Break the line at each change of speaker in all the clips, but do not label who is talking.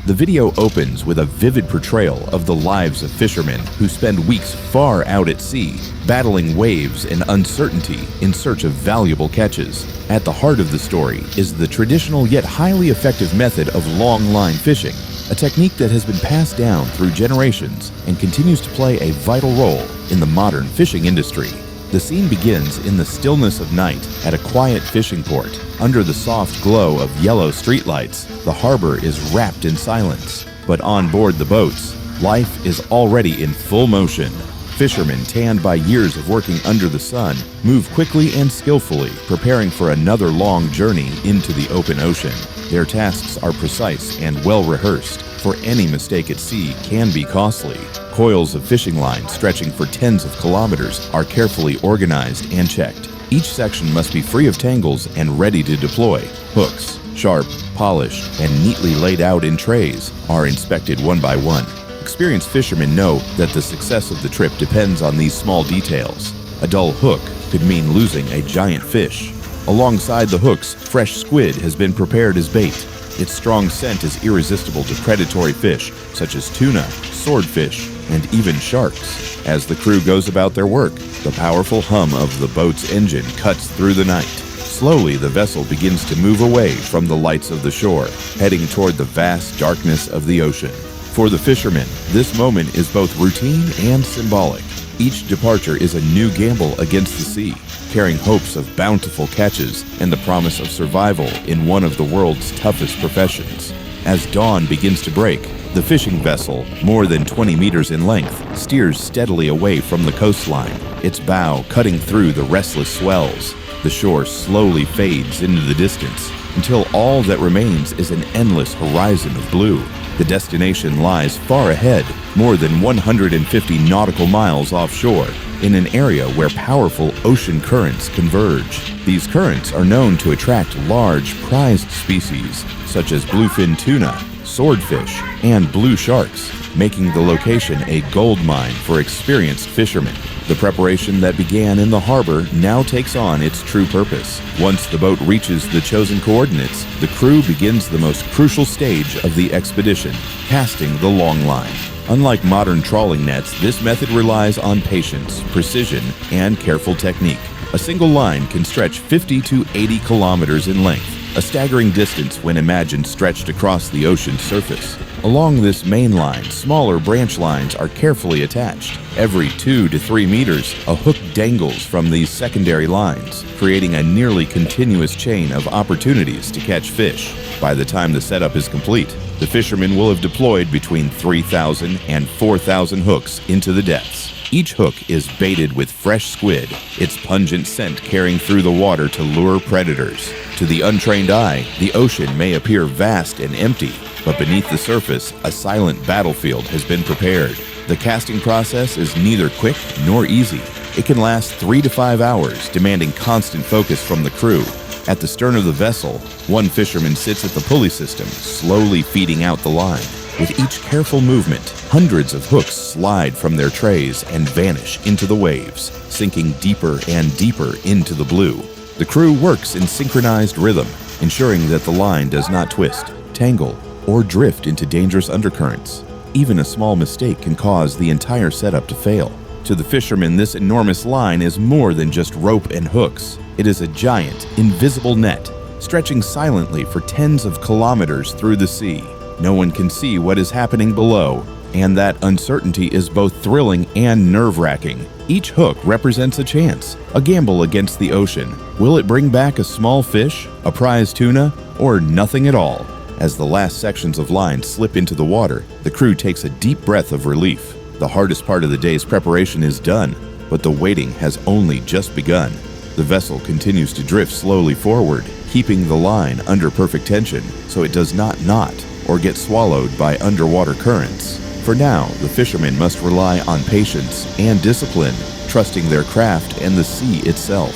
The video opens with a vivid portrayal of the lives of fishermen who spend weeks far out at sea, battling waves and uncertainty in search of valuable catches. At the heart of the story is the traditional yet highly effective method of longline fishing, a technique that has been passed down through generations and continues to play a vital role in the modern fishing industry. The scene begins in the stillness of night at a quiet fishing port. Under the soft glow of yellow streetlights, the harbor is wrapped in silence. But on board the boats, life is already in full motion. Fishermen, tanned by years of working under the sun, move quickly and skillfully, preparing for another long journey into the open ocean. Their tasks are precise and well-rehearsed, for any mistake at sea can be costly. Coils of fishing line stretching for tens of kilometers are carefully organized and checked. Each section must be free of tangles and ready to deploy. Hooks, sharp, polished, and neatly laid out in trays, are inspected one by one. Experienced fishermen know that the success of the trip depends on these small details. A dull hook could mean losing a giant fish. Alongside the hooks, fresh squid has been prepared as bait. Its strong scent is irresistible to predatory fish such as tuna, swordfish, and even sharks. As the crew goes about their work, the powerful hum of the boat's engine cuts through the night. Slowly, the vessel begins to move away from the lights of the shore, heading toward the vast darkness of the ocean. For the fishermen, this moment is both routine and symbolic. Each departure is a new gamble against the sea, carrying hopes of bountiful catches and the promise of survival in one of the world's toughest professions. As dawn begins to break, the fishing vessel, more than 20 meters in length, steers steadily away from the coastline, its bow cutting through the restless swells. The shore slowly fades into the distance until all that remains is an endless horizon of blue. The destination lies far ahead, more than 150 nautical miles offshore, in an area where powerful ocean currents converge. These currents are known to attract large, prized species such as bluefin tuna, swordfish, and blue sharks, making the location a gold mine for experienced fishermen. The preparation that began in the harbor now takes on its true purpose. Once the boat reaches the chosen coordinates, the crew begins the most crucial stage of the expedition, casting the long line. Unlike modern trawling nets, this method relies on patience, precision, and careful technique. A single line can stretch 50 to 80 kilometers in length, a staggering distance when imagined stretched across the ocean's surface. Along this main line, smaller branch lines are carefully attached. Every 2 to 3 meters, a hook dangles from these secondary lines, creating a nearly continuous chain of opportunities to catch fish. By the time the setup is complete, the fishermen will have deployed between 3,000 and 4,000 hooks into the depths. Each hook is baited with fresh squid, its pungent scent carrying through the water to lure predators. To the untrained eye, the ocean may appear vast and empty, but beneath the surface, a silent battlefield has been prepared. The casting process is neither quick nor easy. It can last 3 to 5 hours, demanding constant focus from the crew. At the stern of the vessel, one fisherman sits at the pulley system, slowly feeding out the line. With each careful movement, hundreds of hooks slide from their trays and vanish into the waves, sinking deeper and deeper into the blue. The crew works in synchronized rhythm, ensuring that the line does not twist, tangle, or drift into dangerous undercurrents. Even a small mistake can cause the entire setup to fail. To the fishermen, this enormous line is more than just rope and hooks. It is a giant, invisible net, stretching silently for tens of kilometers through the sea. No one can see what is happening below, and that uncertainty is both thrilling and nerve-wracking. Each hook represents a chance, a gamble against the ocean. Will it bring back a small fish, a prize tuna, or nothing at all? As the last sections of line slip into the water, the crew takes a deep breath of relief. The hardest part of the day's preparation is done, but the waiting has only just begun. The vessel continues to drift slowly forward, keeping the line under perfect tension so it does not knot or get swallowed by underwater currents. For now, the fishermen must rely on patience and discipline, trusting their craft and the sea itself.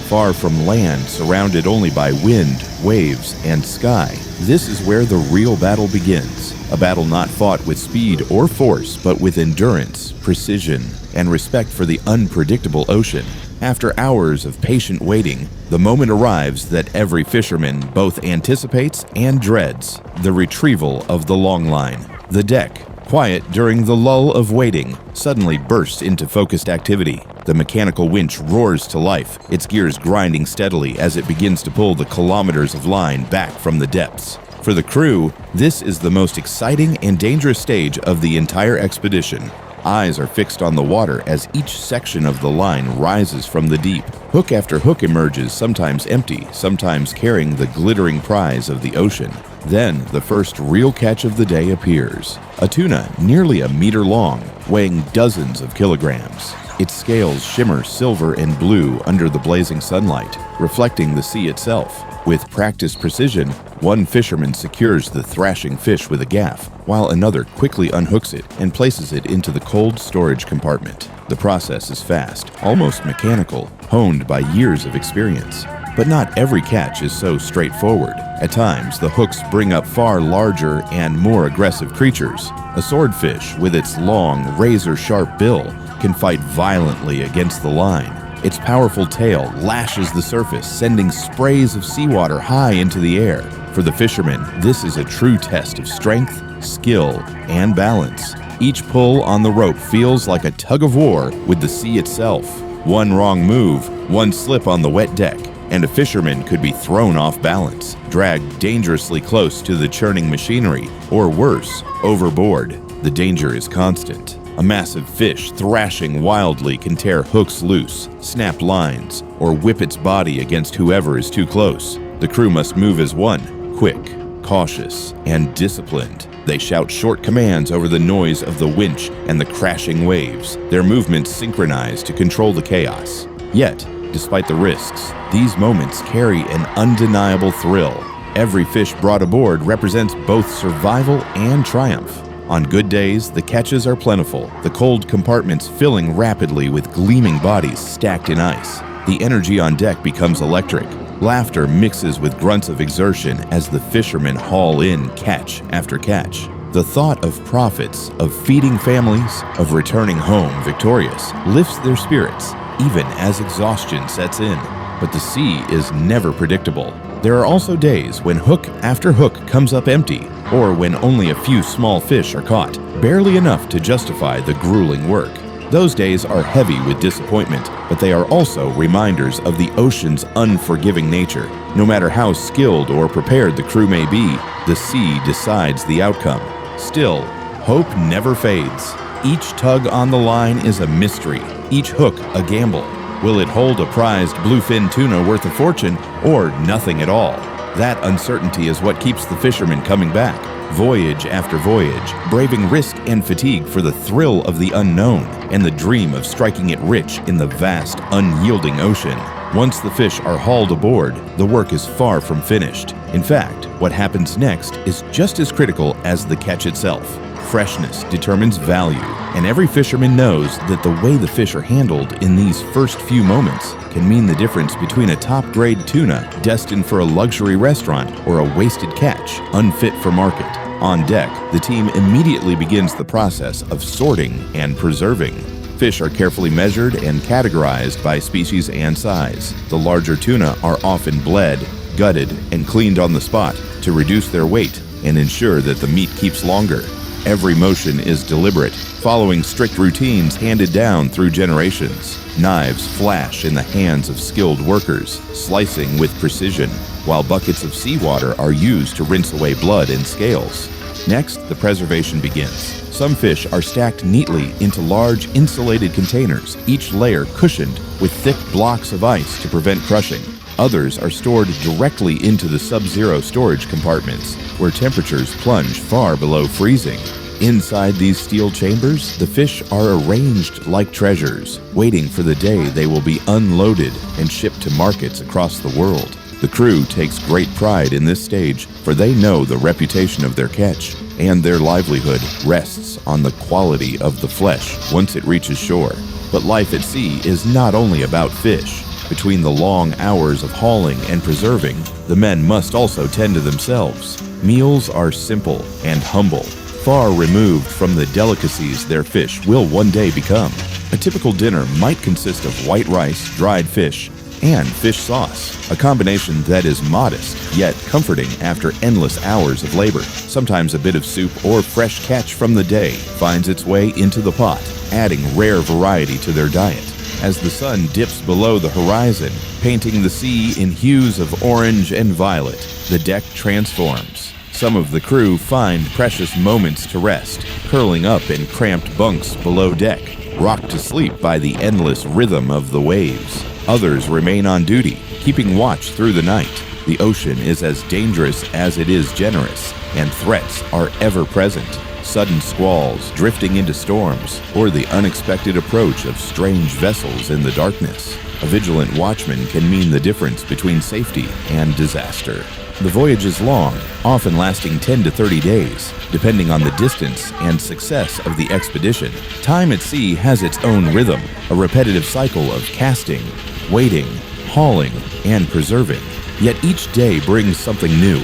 Far from land, surrounded only by wind, waves, and sky, this is where the real battle begins. a battle not fought with speed or force, but with endurance, precision, and respect for the unpredictable ocean. After hours of patient waiting, the moment arrives that every fisherman both anticipates and dreads: the retrieval of the longline. The deck, quiet during the lull of waiting, suddenly bursts into focused activity. The mechanical winch roars to life, its gears grinding steadily as it begins to pull the kilometers of line back from the depths. For the crew, this is the most exciting and dangerous stage of the entire expedition. Eyes are fixed on the water as each section of the line rises from the deep. Hook after hook emerges, sometimes empty, sometimes carrying the glittering prize of the ocean. Then, the first real catch of the day appears. A tuna nearly a meter long, weighing dozens of kilograms. Its scales shimmer silver and blue under the blazing sunlight, reflecting the sea itself. With practiced precision, one fisherman secures the thrashing fish with a gaff, while another quickly unhooks it and places it into the cold storage compartment. The process is fast, almost mechanical, honed by years of experience. But not every catch is so straightforward. At times, the hooks bring up far larger and more aggressive creatures. A swordfish, with its long, razor-sharp bill, can fight violently against the line. Its powerful tail lashes the surface, sending sprays of seawater high into the air. For the fishermen, this is a true test of strength, skill, and balance. Each pull on the rope feels like a tug-of-war with the sea itself. One wrong move, one slip on the wet deck, and a fisherman could be thrown off balance, dragged dangerously close to the churning machinery, or worse, overboard. The danger is constant. A massive fish thrashing wildly can tear hooks loose, snap lines, or whip its body against whoever is too close. The crew must move as one, quick, cautious, and disciplined. They shout short commands over the noise of the winch and the crashing waves, their movements synchronized to control the chaos. Yet, despite the risks, these moments carry an undeniable thrill. Every fish brought aboard represents both survival and triumph. On good days, the catches are plentiful, the cold compartments filling rapidly with gleaming bodies stacked in ice. The energy on deck becomes electric. Laughter mixes with grunts of exertion as the fishermen haul in catch after catch. The thought of profits, of feeding families, of returning home victorious lifts their spirits, even as exhaustion sets in. But the sea is never predictable. There are also days when hook after hook comes up empty, or when only a few small fish are caught, barely enough to justify the grueling work. Those days are heavy with disappointment, but they are also reminders of the ocean's unforgiving nature. No matter how skilled or prepared the crew may be, the sea decides the outcome. Still, hope never fades. Each tug on the line is a mystery, each hook a gamble. Will it hold a prized bluefin tuna worth a fortune, or nothing at all? That uncertainty is what keeps the fishermen coming back, voyage after voyage, braving risk and fatigue for the thrill of the unknown and the dream of striking it rich in the vast, unyielding ocean. Once the fish are hauled aboard, the work is far from finished. In fact, what happens next is just as critical as the catch itself. Freshness determines value, and every fisherman knows that the way the fish are handled in these first few moments can mean the difference between a top-grade tuna destined for a luxury restaurant or a wasted catch unfit for market. On deck, the team immediately begins the process of sorting and preserving. Fish are carefully measured and categorized by species and size. The larger tuna are often bled, gutted, and cleaned on the spot to reduce their weight and ensure that the meat keeps longer. Every motion is deliberate, following strict routines handed down through generations. Knives flash in the hands of skilled workers, slicing with precision, while buckets of seawater are used to rinse away blood and scales. Next, the preservation begins. Some fish are stacked neatly into large insulated containers, each layer cushioned with thick blocks of ice to prevent crushing. Others are stored directly into the sub-zero storage compartments, where temperatures plunge far below freezing. Inside these steel chambers, the fish are arranged like treasures, waiting for the day they will be unloaded and shipped to markets across the world. The crew takes great pride in this stage, for they know the reputation of their catch, and their livelihood rests on the quality of the flesh once it reaches shore. But life at sea is not only about fish. Between the long hours of hauling and preserving, the men must also tend to themselves. Meals are simple and humble. far removed from the delicacies their fish will one day become. A typical dinner might consist of white rice, dried fish, and fish sauce, a combination that is modest yet comforting after endless hours of labor. Sometimes a bit of soup or fresh catch from the day finds its way into the pot, adding rare variety to their diet. As the sun dips below the horizon, painting the sea in hues of orange and violet, the deck transforms. Some of the crew find precious moments to rest, curling up in cramped bunks below deck, rocked to sleep by the endless rhythm of the waves. Others remain on duty, keeping watch through the night. The ocean is as dangerous as it is generous, and threats are ever present. Sudden squalls, drifting into storms, or the unexpected approach of strange vessels in the darkness. A vigilant watchman can mean the difference between safety and disaster. The voyage is long, often lasting 10 to 30 days, depending on the distance and success of the expedition. Time at sea has its own rhythm, a repetitive cycle of casting, waiting, hauling, and preserving. Yet each day brings something new,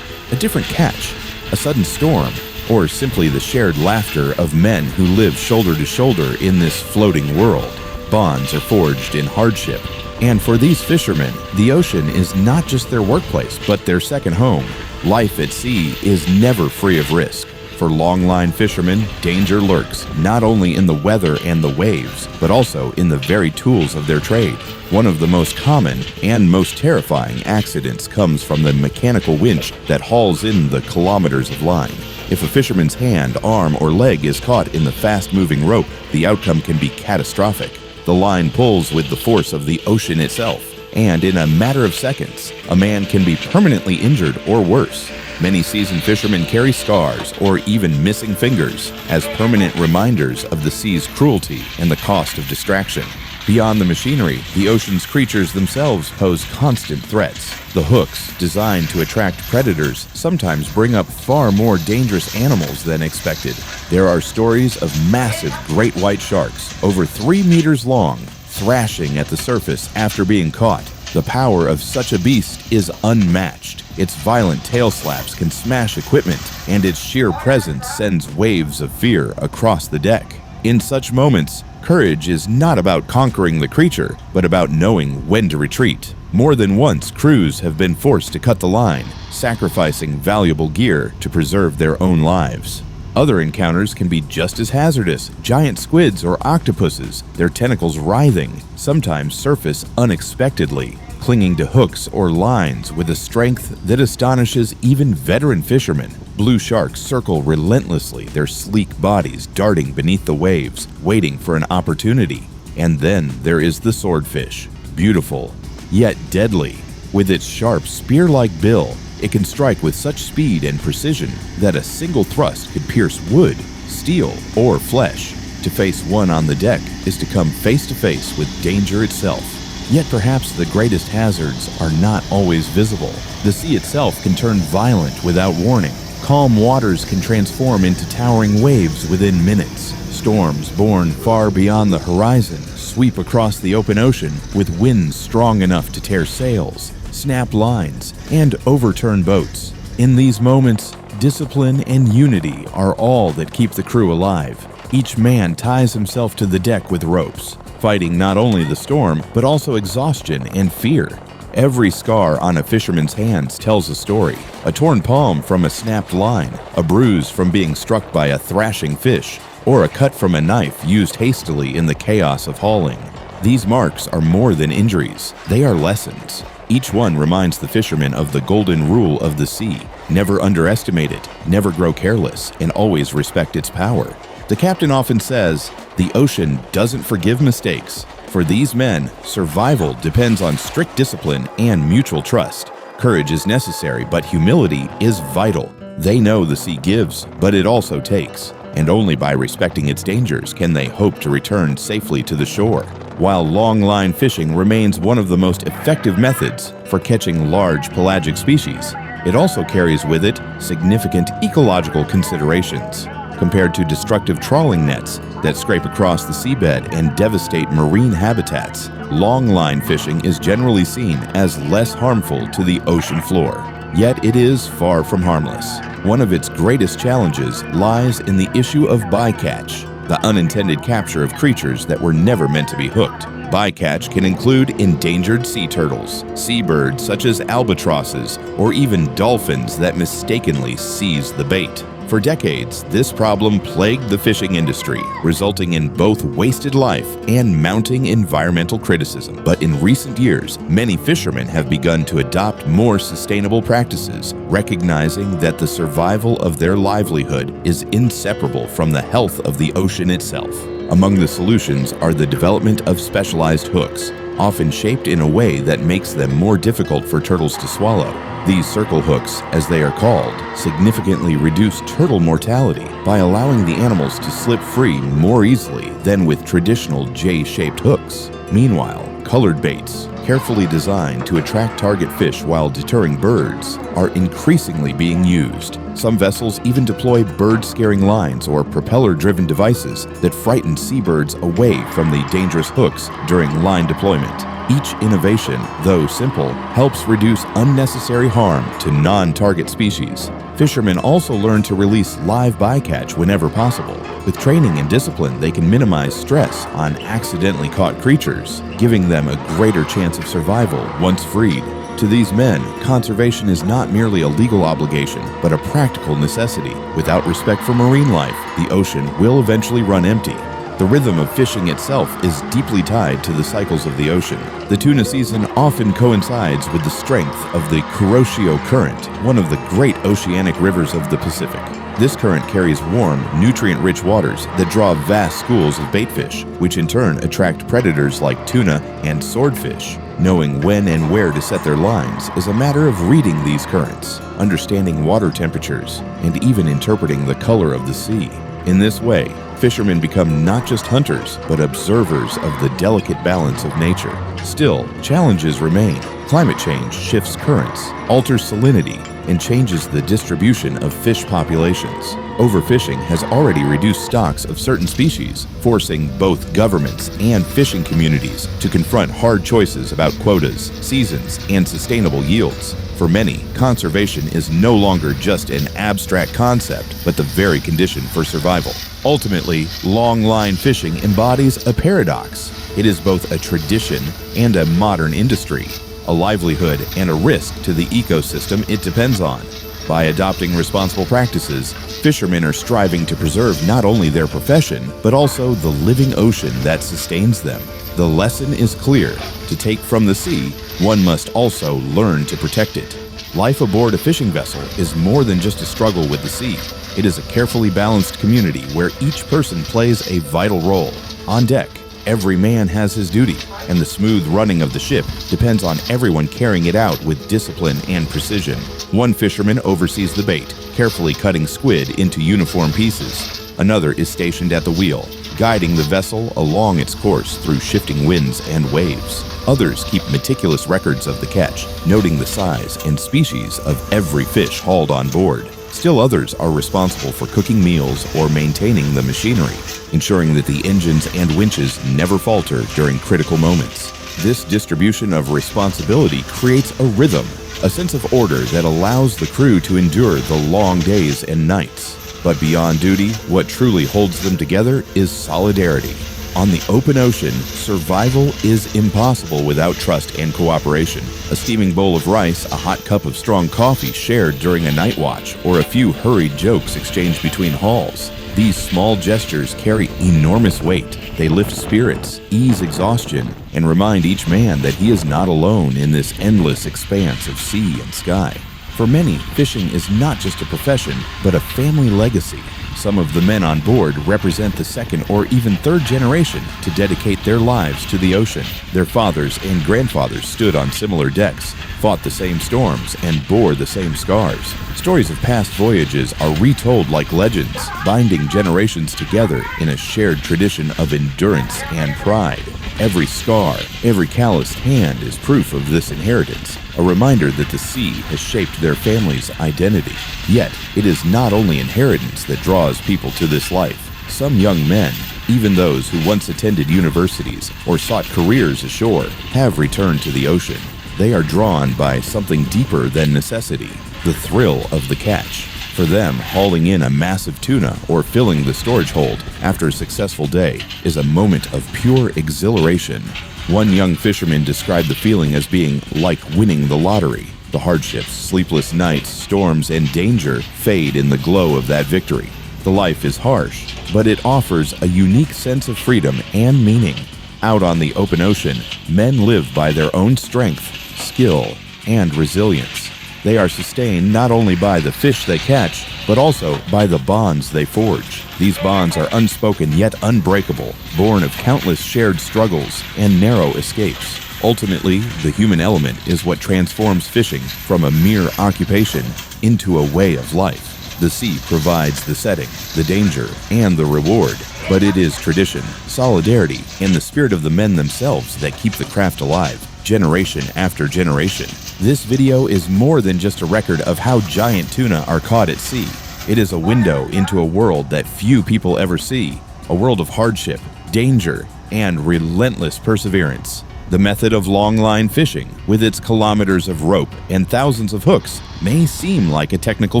a different catch, a sudden storm, or simply the shared laughter of men who live shoulder to shoulder in this floating world. Bonds are forged in hardship. And for these fishermen, the ocean is not just their workplace, but their second home. Life at sea is never free of risk. For longline fishermen, danger lurks not only in the weather and the waves, but also in the very tools of their trade. One of the most common and most terrifying accidents comes from the mechanical winch that hauls in the kilometers of line. If a fisherman's hand, arm, or leg is caught in the fast-moving rope, the outcome can be catastrophic. The line pulls with the force of the ocean itself, and in a matter of seconds, a man can be permanently injured or worse. Many seasoned fishermen carry scars or even missing fingers as permanent reminders of the sea's cruelty and the cost of distraction. Beyond the machinery, the ocean's creatures themselves pose constant threats. The hooks, designed to attract predators, sometimes bring up far more dangerous animals than expected. There are stories of massive great white sharks, over 3 meters long, thrashing at the surface after being caught. The power of such a beast is unmatched. Its violent tail slaps can smash equipment, and its sheer presence sends waves of fear across the deck. In such moments, courage is not about conquering the creature, but about knowing when to retreat. More than once, crews have been forced to cut the line, sacrificing valuable gear to preserve their own lives. Other encounters can be just as hazardous. Giant squids or octopuses, their tentacles writhing, sometimes surface unexpectedly, clinging to hooks or lines with a strength that astonishes even veteran fishermen. Blue sharks circle relentlessly, their sleek bodies darting beneath the waves, waiting for an opportunity. And then there is the swordfish, beautiful, yet deadly. With its sharp spear-like bill, it can strike with such speed and precision that a single thrust could pierce wood, steel, or flesh. To face one on the deck is to come face to face with danger itself. Yet perhaps the greatest hazards are not always visible. The sea itself can turn violent without warning. Calm waters can transform into towering waves within minutes. Storms born far beyond the horizon sweep across the open ocean with winds strong enough to tear sails, snap lines, and overturn boats. In these moments, discipline and unity are all that keep the crew alive. Each man ties himself to the deck with ropes, fighting not only the storm, but also exhaustion and fear. Every scar on a fisherman's hands tells a story. A torn palm from a snapped line, a bruise from being struck by a thrashing fish, or a cut from a knife used hastily in the chaos of hauling. These marks are more than injuries. They are lessons. Each one reminds the fisherman of the golden rule of the sea. Never underestimate it, never grow careless, and always respect its power. The captain often says, "The ocean doesn't forgive mistakes." For these men, survival depends on strict discipline and mutual trust. Courage is necessary, but humility is vital. They know the sea gives, but it also takes. And only by respecting its dangers can they hope to return safely to the shore. While longline fishing remains one of the most effective methods for catching large pelagic species, it also carries with it significant ecological considerations. Compared to destructive trawling nets that scrape across the seabed and devastate marine habitats, longline fishing is generally seen as less harmful to the ocean floor. Yet it is far from harmless. One of its greatest challenges lies in the issue of bycatch, the unintended capture of creatures that were never meant to be hooked. Bycatch can include endangered sea turtles, seabirds such as albatrosses, or even dolphins that mistakenly seize the bait. For decades, this problem plagued the fishing industry, resulting in both wasted life and mounting environmental criticism. But in recent years, many fishermen have begun to adopt more sustainable practices, recognizing that the survival of their livelihood is inseparable from the health of the ocean itself. Among the solutions are the development of specialized hooks, often shaped in a way that makes them more difficult for turtles to swallow. These circle hooks, as they are called, significantly reduce turtle mortality by allowing the animals to slip free more easily than with traditional J-shaped hooks. Meanwhile, colored baits, carefully designed to attract target fish while deterring birds, are increasingly being used. Some vessels even deploy bird-scaring lines or propeller-driven devices that frighten seabirds away from the dangerous hooks during line deployment. Each innovation, though simple, helps reduce unnecessary harm to non-target species. Fishermen also learn to release live bycatch whenever possible. With training and discipline, they can minimize stress on accidentally caught creatures, giving them a greater chance of survival once freed. To these men, conservation is not merely a legal obligation, but a practical necessity. Without respect for marine life, the ocean will eventually run empty. The rhythm of fishing itself is deeply tied to the cycles of the ocean. The tuna season often coincides with the strength of the Kuroshio Current, one of the great oceanic rivers of the Pacific. This current carries warm, nutrient-rich waters that draw vast schools of baitfish, which in turn attract predators like tuna and swordfish. Knowing when and where to set their lines is a matter of reading these currents, understanding water temperatures, and even interpreting the color of the sea. In this way, fishermen become not just hunters, but observers of the delicate balance of nature. Still, challenges remain. Climate change shifts currents, alters salinity, and changes the distribution of fish populations. Overfishing has already reduced stocks of certain species, forcing both governments and fishing communities to confront hard choices about quotas, seasons, and sustainable yields. For many, conservation is no longer just an abstract concept, but the very condition for survival. Ultimately, longline fishing embodies a paradox. It is both a tradition and a modern industry, a livelihood and a risk to the ecosystem it depends on. By adopting responsible practices, fishermen are striving to preserve not only their profession, but also the living ocean that sustains them. The lesson is clear. To take from the sea, one must also learn to protect it. Life aboard a fishing vessel is more than just a struggle with the sea. It is a carefully balanced community where each person plays a vital role. On deck, every man has his duty, and the smooth running of the ship depends on everyone carrying it out with discipline and precision. One fisherman oversees the bait, carefully cutting squid into uniform pieces. Another is stationed at the wheel, guiding the vessel along its course through shifting winds and waves. Others keep meticulous records of the catch, noting the size and species of every fish hauled on board. Still others are responsible for cooking meals or maintaining the machinery, ensuring that the engines and winches never falter during critical moments. This distribution of responsibility creates a rhythm, a sense of order that allows the crew to endure the long days and nights. But beyond duty, what truly holds them together is solidarity. On the open ocean, survival is impossible without trust and cooperation. A steaming bowl of rice, a hot cup of strong coffee shared during a night watch, or a few hurried jokes exchanged between hauls. These small gestures carry enormous weight. They lift spirits, ease exhaustion, and remind each man that he is not alone in this endless expanse of sea and sky. For many, fishing is not just a profession, but a family legacy. Some of the men on board represent the second or even third generation to dedicate their lives to the ocean. Their fathers and grandfathers stood on similar decks, fought the same storms, and bore the same scars. Stories of past voyages are retold like legends, binding generations together in a shared tradition of endurance and pride. Every scar, every calloused hand is proof of this inheritance, a reminder that the sea has shaped their family's identity. Yet, it is not only inheritance that draws people to this life. Some young men, even those who once attended universities or sought careers ashore, have returned to the ocean. they are drawn by something deeper than necessity, the thrill of the catch. For them, hauling in a massive tuna or filling the storage hold after a successful day is a moment of pure exhilaration. One young fisherman described the feeling as being like winning the lottery. The hardships, sleepless nights, storms, and danger fade in the glow of that victory. The life is harsh, but it offers a unique sense of freedom and meaning. Out on the open ocean, men live by their own strength, skill, and resilience. They are sustained not only by the fish they catch, but also by the bonds they forge. These bonds are unspoken yet unbreakable, born of countless shared struggles and narrow escapes. Ultimately, the human element is what transforms fishing from a mere occupation into a way of life. The sea provides the setting, the danger, and the reward, but it is tradition, solidarity, and the spirit of the men themselves that keep the craft alive, generation after generation. This video is more than just a record of how giant tuna are caught at sea. It is a window into a world that few people ever see, a world of hardship, danger, and relentless perseverance. The method of longline fishing, with its kilometers of rope and thousands of hooks, may seem like a technical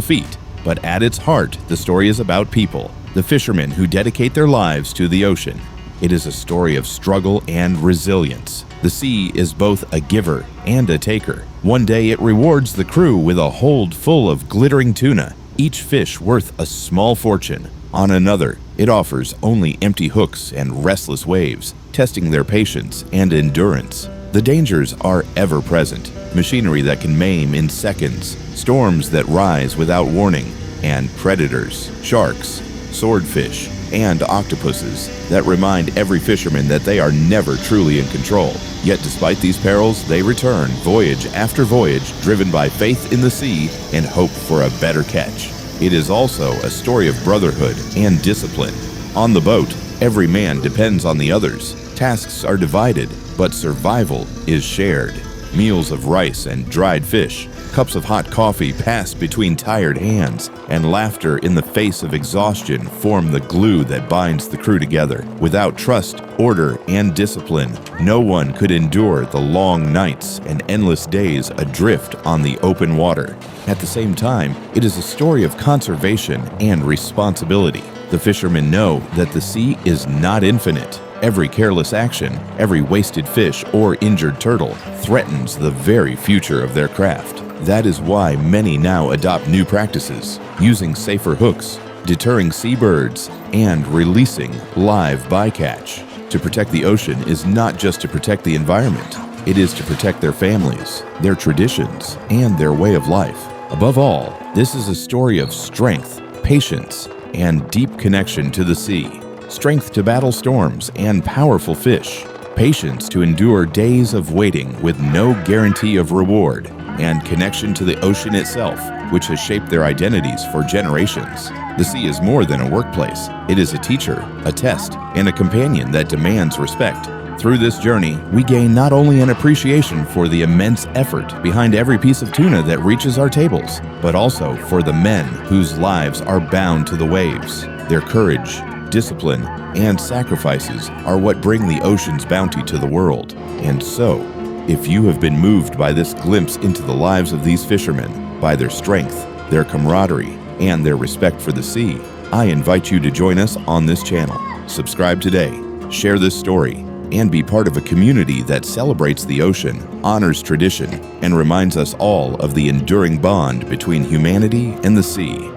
feat, but at its heart, the story is about people, the fishermen who dedicate their lives to the ocean. It is a story of struggle and resilience. The sea is both a giver and a taker. One day it rewards the crew with a hold full of glittering tuna, each fish worth a small fortune. On another, it offers only empty hooks and restless waves, testing their patience and endurance. The dangers are ever present, machinery that can maim in seconds, storms that rise without warning, and predators, sharks, swordfish, and octopuses that remind every fisherman that they are never truly in control. Yet despite these perils, they return voyage after voyage, driven by faith in the sea and hope for a better catch. It is also a story of brotherhood and discipline. On the boat, every man depends on the others. Tasks are divided, but survival is shared. Meals of rice and dried fish, cups of hot coffee passed between tired hands, and laughter in the face of exhaustion form the glue that binds the crew together. Without trust, order, and discipline, no one could endure the long nights and endless days adrift on the open water. At the same time, it is a story of conservation and responsibility. The fishermen know that the sea is not infinite. Every careless action, every wasted fish or injured turtle threatens the very future of their craft. That is why many now adopt new practices, using safer hooks, deterring seabirds, and releasing live bycatch. To protect the ocean is not just to protect the environment, it is to protect their families, their traditions, and their way of life. Above all, this is a story of strength, patience, and deep connection to the sea. Strength to battle storms and powerful fish, patience to endure days of waiting with no guarantee of reward, and connection to the ocean itself, which has shaped their identities for generations. The sea is more than a workplace. It is a teacher, a test, and a companion that demands respect. Through this journey, we gain not only an appreciation for the immense effort behind every piece of tuna that reaches our tables, but also for the men whose lives are bound to the waves. Their courage, discipline, and sacrifices are what bring the ocean's bounty to the world. And so, if you have been moved by this glimpse into the lives of these fishermen, by their strength, their camaraderie, and their respect for the sea, I invite you to join us on this channel. Subscribe today, share this story, and be part of a community that celebrates the ocean, honors tradition, and reminds us all of the enduring bond between humanity and the sea.